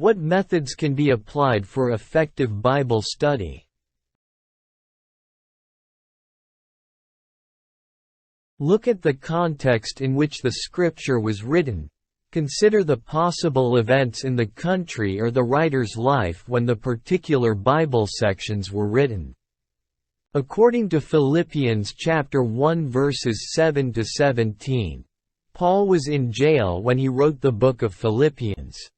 What methods can be applied for effective Bible study? Look at the context in which the scripture was written. Consider the possible events in the country or the writer's life when the particular Bible sections were written. According to Philippians chapter 1 verses 7 to 17, Paul was in jail when he wrote the book of Philippians.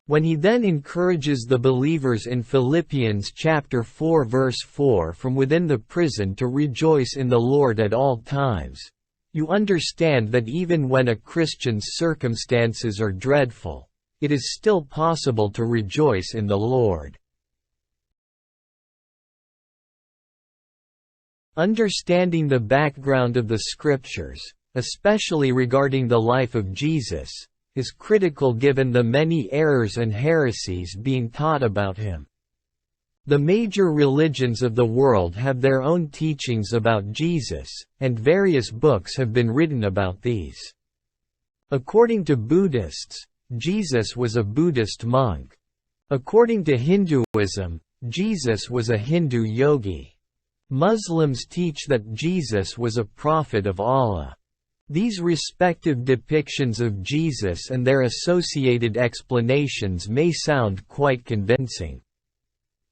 When he then encourages the believers in Philippians chapter 4 verse 4 from within the prison to rejoice in the Lord at all times, you understand that even when a Christian's circumstances are dreadful, it is still possible to rejoice in the Lord. Understanding the background of the Scriptures, especially regarding the life of Jesus, is critical given the many errors and heresies being taught about him. The major religions of the world have their own teachings about Jesus, and various books have been written about these. According to Buddhists, Jesus was a Buddhist monk. According to Hinduism, Jesus was a Hindu yogi. Muslims teach that Jesus was a prophet of Allah. These respective depictions of Jesus and their associated explanations may sound quite convincing.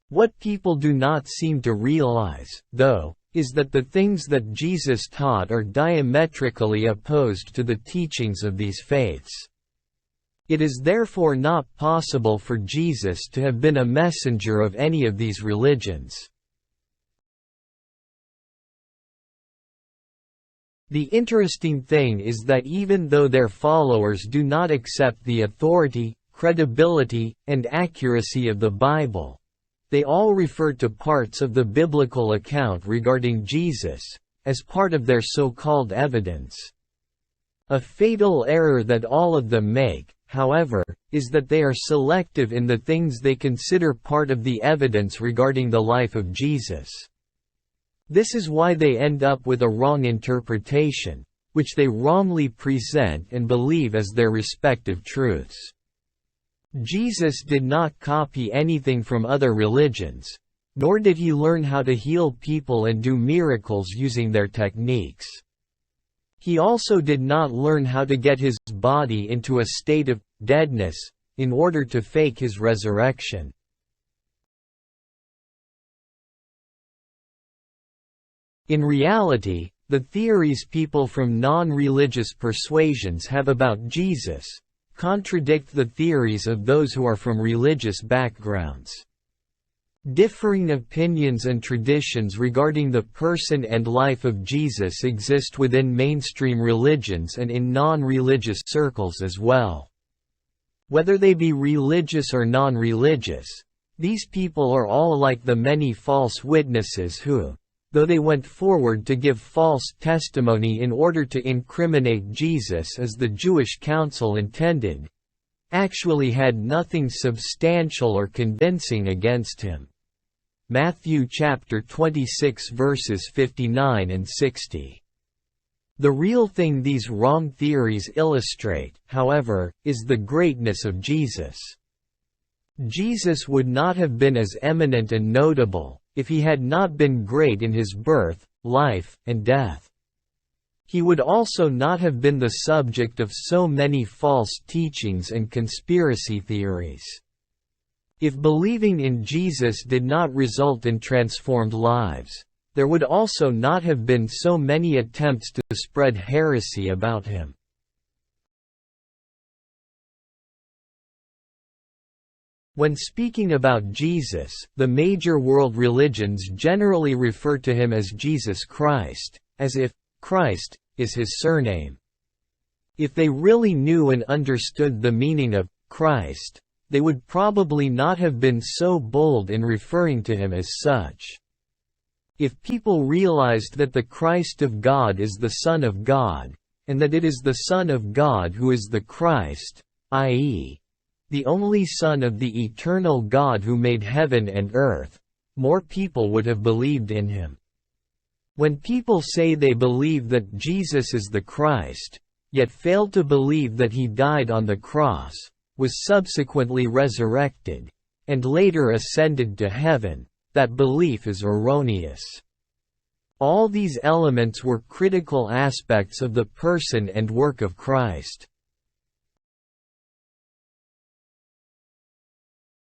What people do not seem to realize, though, is that the things that Jesus taught are diametrically opposed to the teachings of these faiths. It is therefore not possible for Jesus to have been a messenger of any of these religions. The interesting thing is that even though their followers do not accept the authority, credibility, and accuracy of the Bible, they all refer to parts of the biblical account regarding Jesus, as part of their so-called evidence. A fatal error that all of them make, however, is that they are selective in the things they consider part of the evidence regarding the life of Jesus. This is why they end up with a wrong interpretation, which they wrongly present and believe as their respective truths. Jesus did not copy anything from other religions, nor did he learn how to heal people and do miracles using their techniques. He also did not learn how to get his body into a state of deadness in order to fake his resurrection. In reality, the theories people from non-religious persuasions have about Jesus contradict the theories of those who are from religious backgrounds. Differing opinions and traditions regarding the person and life of Jesus exist within mainstream religions and in non-religious circles as well. Whether they be religious or non-religious, these people are all like the many false witnesses who, though they went forward to give false testimony in order to incriminate Jesus as the Jewish council intended, actually had nothing substantial or convincing against him. Matthew chapter 26 verses 59 and 60. The real thing these wrong theories illustrate, however, is the greatness of Jesus. Jesus would not have been as eminent and notable if he had not been great in his birth, life, and death. He would also not have been the subject of so many false teachings and conspiracy theories. If believing in Jesus did not result in transformed lives, there would also not have been so many attempts to spread heresy about him. When speaking about Jesus, the major world religions generally refer to him as Jesus Christ, as if Christ is his surname. If they really knew and understood the meaning of Christ, they would probably not have been so bold in referring to him as such. If people realized that the Christ of God is the Son of God, and that it is the Son of God who is the Christ, i.e., the only Son of the eternal God who made heaven and earth, more people would have believed in him. When people say they believe that Jesus is the Christ, yet fail to believe that he died on the cross, was subsequently resurrected, and later ascended to heaven, that belief is erroneous. All these elements were critical aspects of the person and work of Christ.